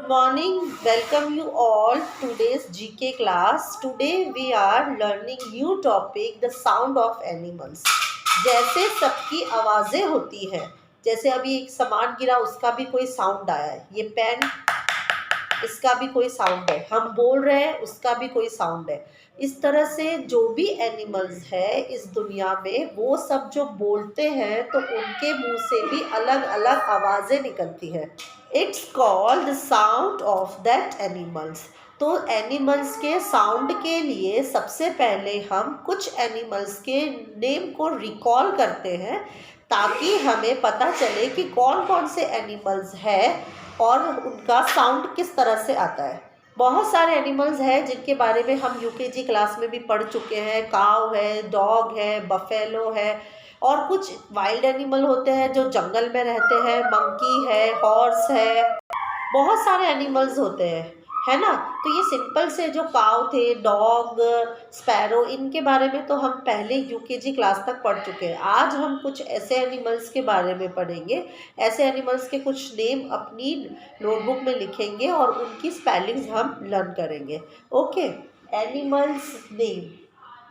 Good morning. Welcome you all to today's GK class. Today we are learning new topic, the sound of animals. जैसे सबकी आवाज़ें होती है, जैसे अभी एक सामान गिरा उसका भी कोई साउंड आया है, ये पेन इसका भी कोई साउंड है, हम बोल रहे हैं उसका भी कोई साउंड है। इस तरह से जो भी एनिमल्स है इस दुनिया में वो सब जो बोलते हैं तो उनके मुंह से भी अलग अलग आवाज़ें निकलती है। It's called the sound of that animals. तो एनिमल्स के साउंड के लिए सबसे पहले हम कुछ एनिमल्स के नेम को रिकॉल करते हैं ताकि हमें पता चले कि कौन कौन से एनिमल्स हैं और उनका साउंड किस तरह से आता है। बहुत सारे एनिमल्स हैं जिनके बारे में हम यूकेजी क्लास में भी पढ़ चुके हैं। काव है, डॉग है, बफेलो है, और कुछ वाइल्ड एनिमल होते हैं जो जंगल में रहते हैं, मंकी है, हॉर्स है, बहुत सारे एनिमल्स होते हैं, है ना। तो ये सिंपल से जो काव थे, डॉग, स्पैरो, इनके बारे में तो हम पहले यूकेजी क्लास तक पढ़ चुके हैं। आज हम कुछ ऐसे एनिमल्स के बारे में पढ़ेंगे। ऐसे एनिमल्स के कुछ नेम अपनी नोटबुक में लिखेंगे और उनकी स्पेलिंग्स हम लर्न करेंगे। Okay, animals name.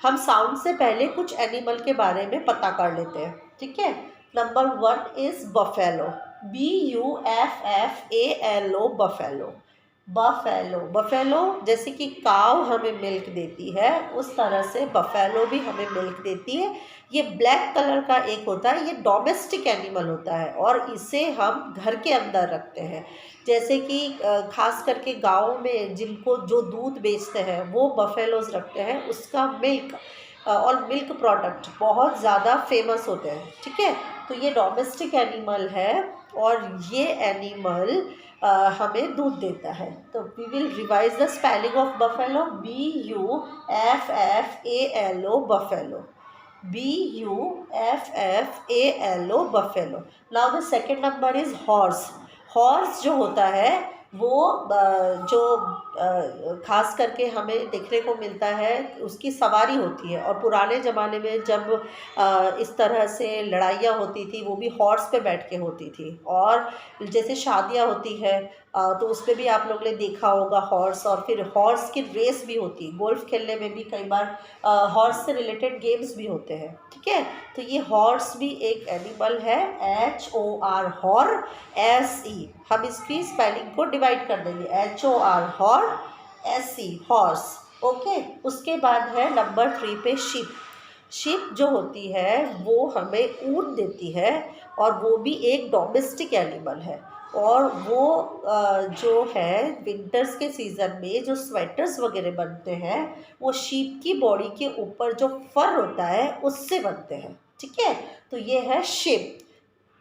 हम साउंड से पहले कुछ एनिमल के बारे में पता कर लेते हैं, ठीक है। Number 1 is buffalo, BUFFALO, buffalo. Buffalo buffalo जैसे कि काव हमें मिल्क देती है उस तरह से बफेलो भी हमें मिल्क देती है। ये ब्लैक कलर का एक होता है, ये डोमेस्टिक एनिमल होता है और इसे हम घर के अंदर रखते हैं। जैसे कि खास करके गाँव में जिनको जो दूध बेचते हैं वो बफेलोज रखते हैं, उसका मिल्क और मिल्क प्रोडक्ट बहुत ज़्यादा फेमस होते हैं, ठीक है। तो ये डोमेस्टिक एनिमल है और ये एनिमल हमें दूध देता है। तो we will revise the spelling of buffalo, BUFFALO, buffalo, BUFFALO, buffalo. Now the second number is horse. Horse जो होता है वो जो खास करके हमें देखने को मिलता है, उसकी सवारी होती है। और पुराने ज़माने में जब इस तरह से लड़ाइयाँ होती थी वो भी हॉर्स पे बैठ के होती थी। और जैसे शादियाँ होती है तो उस पर भी आप लोग ने देखा होगा हॉर्स। और फिर हॉर्स की रेस भी होती है, गोल्फ खेलने में भी कई बार हॉर्स से रिलेटेड गेम्स भी होते हैं, ठीक है। तो ये हॉर्स भी एक एनिमल है, HOR, हॉर, SE। हम इसकी स्पेलिंग को डिवाइड कर देंगे, HOR, hor, SE, horse. Okay, उसके बाद है नंबर 3 पे शिप। शिप जो होती है वो हमें ऊन देती है और वो भी एक डोमेस्टिक एनिमल है। और वो जो है विंटर्स के सीज़न में जो स्वेटर्स वगैरह बनते हैं वो शीप की बॉडी के ऊपर जो फर होता है उससे बनते हैं, ठीक है। तो ये है शिप।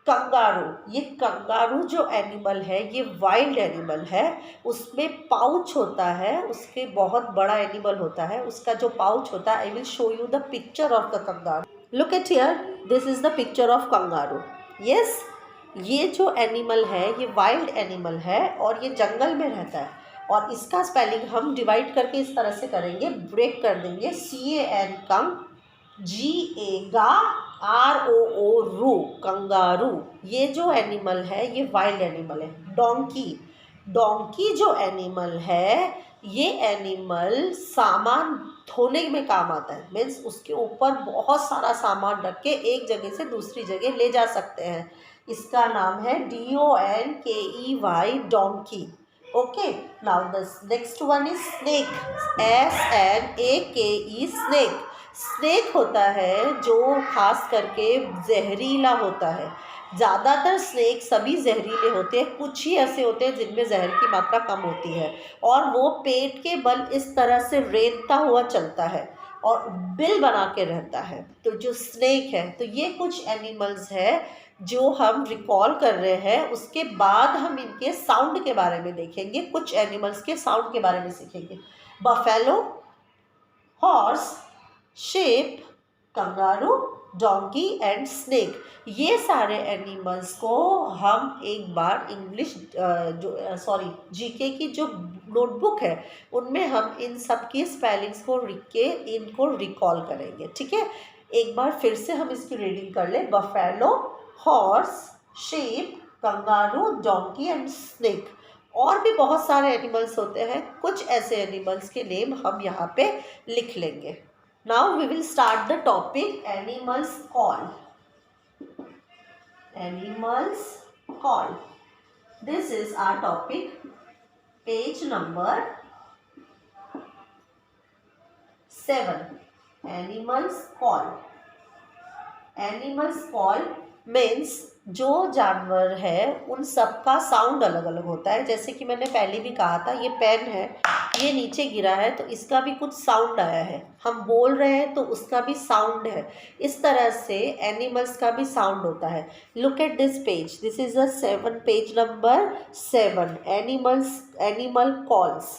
कंगारू, ये कंगारू जो एनिमल है ये वाइल्ड एनिमल है। उसमें पाउच होता है, उसके बहुत बड़ा एनिमल होता है, उसका जो पाउच होता है, I will show you the picture of the kangaroo. Look at here, this is the picture of kangaroo. Yes, ये जो एनिमल है ये वाइल्ड एनिमल है और ये जंगल में रहता है। और इसका स्पेलिंग हम डिवाइड करके इस तरह से करेंगे, ब्रेक कर देंगे, CAN कंग, GA गा, ROO रू, कंगारू। ये जो एनिमल है ये वाइल्ड एनिमल है। डोंकी, डोंकी जो एनिमल है ये एनिमल सामान ढोने में काम आता है। मीन्स उसके ऊपर बहुत सारा सामान रख के एक जगह से दूसरी जगह ले जा सकते हैं। इसका नाम है DONKEY, donkey. Okay, now the next one is snake, SNAKE, snake. Snake होता है जो खास करके जहरीला होता है। ज़्यादातर स्नेक सभी जहरीले होते हैं, कुछ ही ऐसे होते हैं जिनमें जहर की मात्रा कम होती है। और वो पेट के बल इस तरह से रेंगता हुआ चलता है और बिल बना के रहता है। तो जो स्नेक है, तो ये कुछ एनिमल्स है जो हम रिकॉल कर रहे हैं। उसके बाद हम इनके साउंड के बारे में देखेंगे, कुछ एनिमल्स के साउंड के बारे में सीखेंगे। Buffalo, horse, shape, kangaroo, donkey and snake. ये सारे एनिमल्स को हम एक बार इंग्लिश जीके की जो नोटबुक है उनमें हम इन सब की स्पेलिंग्स को लिख के इनको रिकॉल करेंगे, ठीक है। एक बार फिर से हम इसकी रीडिंग कर ले। Buffalo, horse, shape, kangaroo, donkey and snake. और भी बहुत सारे एनिमल्स होते हैं, कुछ ऐसे एनिमल्स के नेम हम यहाँ पे लिख लेंगे। Now we will start the topic animals call. Animals call, this is our topic, page number 7, animals call. Animals call means जो जानवर है उन सब का साउंड अलग अलग होता है। जैसे कि मैंने पहले भी कहा था, ये पेन है, ये नीचे गिरा है तो इसका भी कुछ साउंड आया है, हम बोल रहे हैं तो उसका भी साउंड है। इस तरह से एनिमल्स का भी साउंड होता है। Look at this page, this is page number 7, animal calls.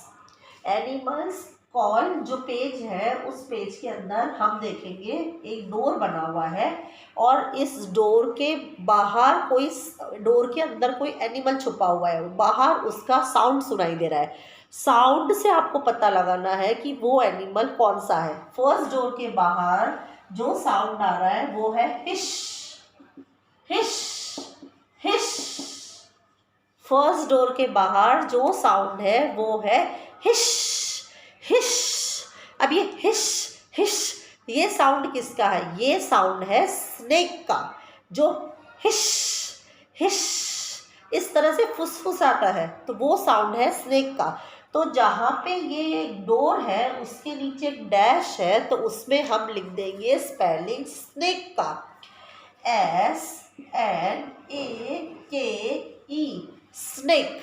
Animals call जो पेज है, उस पेज के अंदर हम देखेंगे एक डोर बना हुआ है और इस डोर के बाहर डोर के अंदर कोई एनिमल छुपा हुआ है, बाहर उसका साउंड सुनाई दे रहा है। साउंड से आपको पता लगाना है कि वो एनिमल कौन सा है। फर्स्ट डोर के बाहर जो साउंड आ रहा है वो है हिश हिश हिश। फर्स्ट डोर के बाहर जो साउंड है वो है हिश हिश। अब ये हिश हिश, ये साउंड किसका है? ये साउंड है स्नेक का, जो हिश हिश इस तरह से फुसफुसाता है, तो वो साउंड है स्नेक का। तो जहाँ पे ये डोर है उसके नीचे एक डैश है, तो उसमें हम लिख देंगे स्पेलिंग स्नेक का, SNAKE, स्नेक।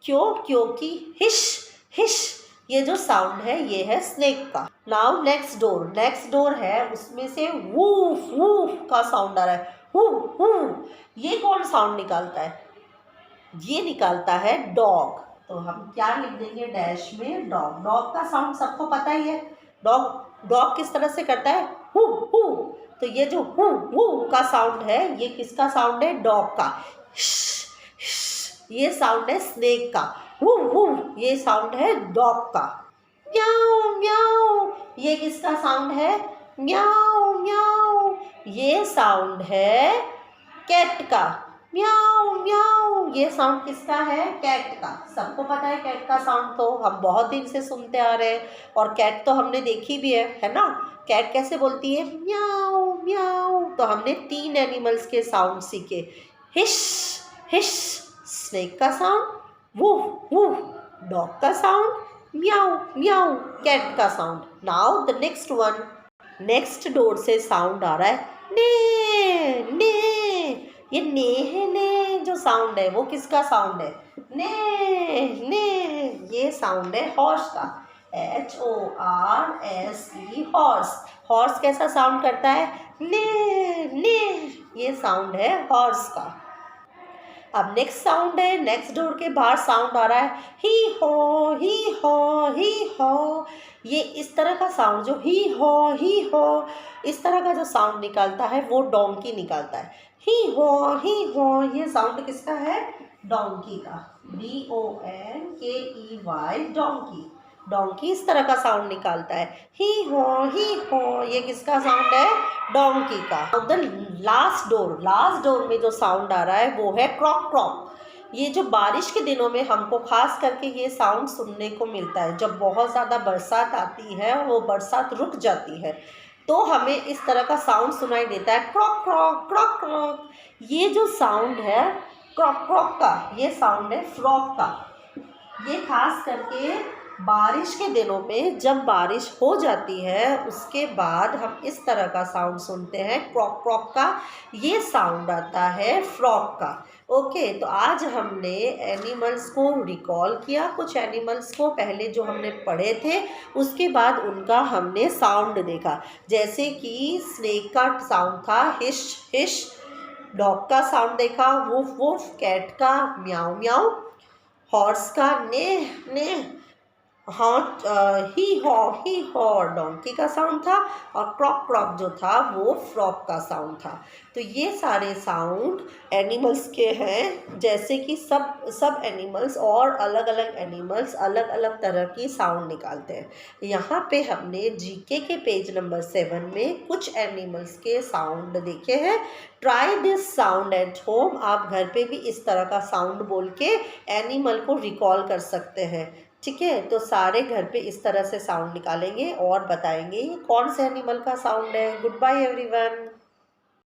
क्यों? क्योंकि हिश हिश ये जो साउंड है ये है स्नेक का। नाउ नेक्स्ट डोर है, उसमें से वूफ वूफ का साउंड आ रहा है, हु हु। ये कौन साउंड निकालता है? ये निकालता है डॉग। तो हम क्या लिख देंगे डैश में? डॉग। डॉग का साउंड सबको पता ही है। डॉग किस तरह से करता है? Who who. तो ये जो हु हु का साउंड है ये किसका साउंड है? डॉग का। ये साउंड है स्नेक का। वू वू ये साउंड है डॉग का। म्याऊ म्याऊ ये किसका साउंड है? म्याऊ म्याऊ ये साउंड है कैट का। म्याऊ म्याऊ ये साउंड किसका है? कैट का। सबको पता है कैट का साउंड, तो हम बहुत दिन से सुनते आ रहे हैं और कैट तो हमने देखी भी है ना? कैट कैसे बोलती है? म्याऊ म्याऊ। तो हमने 3 एनिमल्स के साउंड सीखे, हिश हिश स्नेक का साउंड, वूफ वूफ डॉग का साउंड, म्याऊ म्याऊ कैट का sound. Now the next one, next door से साउंड आ रहा है ने ने। ये ने है, ने जो साउंड है वो किसका साउंड है? ने ने ये साउंड है हॉर्स का, HORSE हॉर्स। हॉर्स कैसा साउंड करता है? ने ने ये साउंड है हॉर्स का। अब नेक्स्ट साउंड है, नेक्स्ट डोर के बाहर साउंड आ रहा है ही हो ही हो ही हो। ये इस तरह का साउंड, जो ही हो इस तरह का जो साउंड निकालता है वो डोंकी निकालता है। ही हो ये साउंड किसका है? डोंकी का, DONKEY डोंकी। डोंकी इस तरह का साउंड निकालता है। ही हो ये किसका साउंड है? डोंकी का। द लास्ट डोर में जो साउंड आ रहा है वो है क्रॉक क्रॉक। ये जो बारिश के दिनों में हमको खास करके ये साउंड सुनने को मिलता है, जब बहुत ज़्यादा बरसात आती है और वो बरसात रुक जाती है तो हमें इस तरह का साउंड सुनाई देता है, क्रॉक क्रॉक क्रॉक क्रॉक। ये जो साउंड है क्रॉक क्रॉक का, ये साउंड है फ्रॉग का। ये खास करके बारिश के दिनों में जब बारिश हो जाती है उसके बाद हम इस तरह का साउंड सुनते हैं, क्रॉक क्रॉक का। ये साउंड आता है फ्रॉग का। ओके, तो आज हमने एनिमल्स को रिकॉल किया, कुछ एनिमल्स को पहले जो हमने पढ़े थे उसके बाद उनका हमने साउंड देखा। जैसे कि स्नेक का साउंड था हिश हिश, डॉग का साउंड देखा वुफ वुफ, कैट का म्याऊ म्याऊ, हॉर्स का ने ने, हाँ, ही हॉ डोंकी का साउंड था, और क्रॉक क्रॉक जो था वो फ्रॉक का साउंड था। तो ये सारे साउंड एनिमल्स के हैं, जैसे कि सब सब एनिमल्स और अलग अलग एनिमल्स अलग अलग तरह की साउंड निकालते हैं। यहाँ पे हमने जीके के पेज नंबर 7 में कुछ एनिमल्स के साउंड देखे हैं। Try this sound at home. आप घर पे भी इस तरह का साउंड बोल के एनिमल को रिकॉल कर सकते हैं। ठीक है, तो सारे घर पे इस तरह से साउंड निकालेंगे और बताएंगे ये कौन से एनिमल का साउंड है। Goodbye everyone.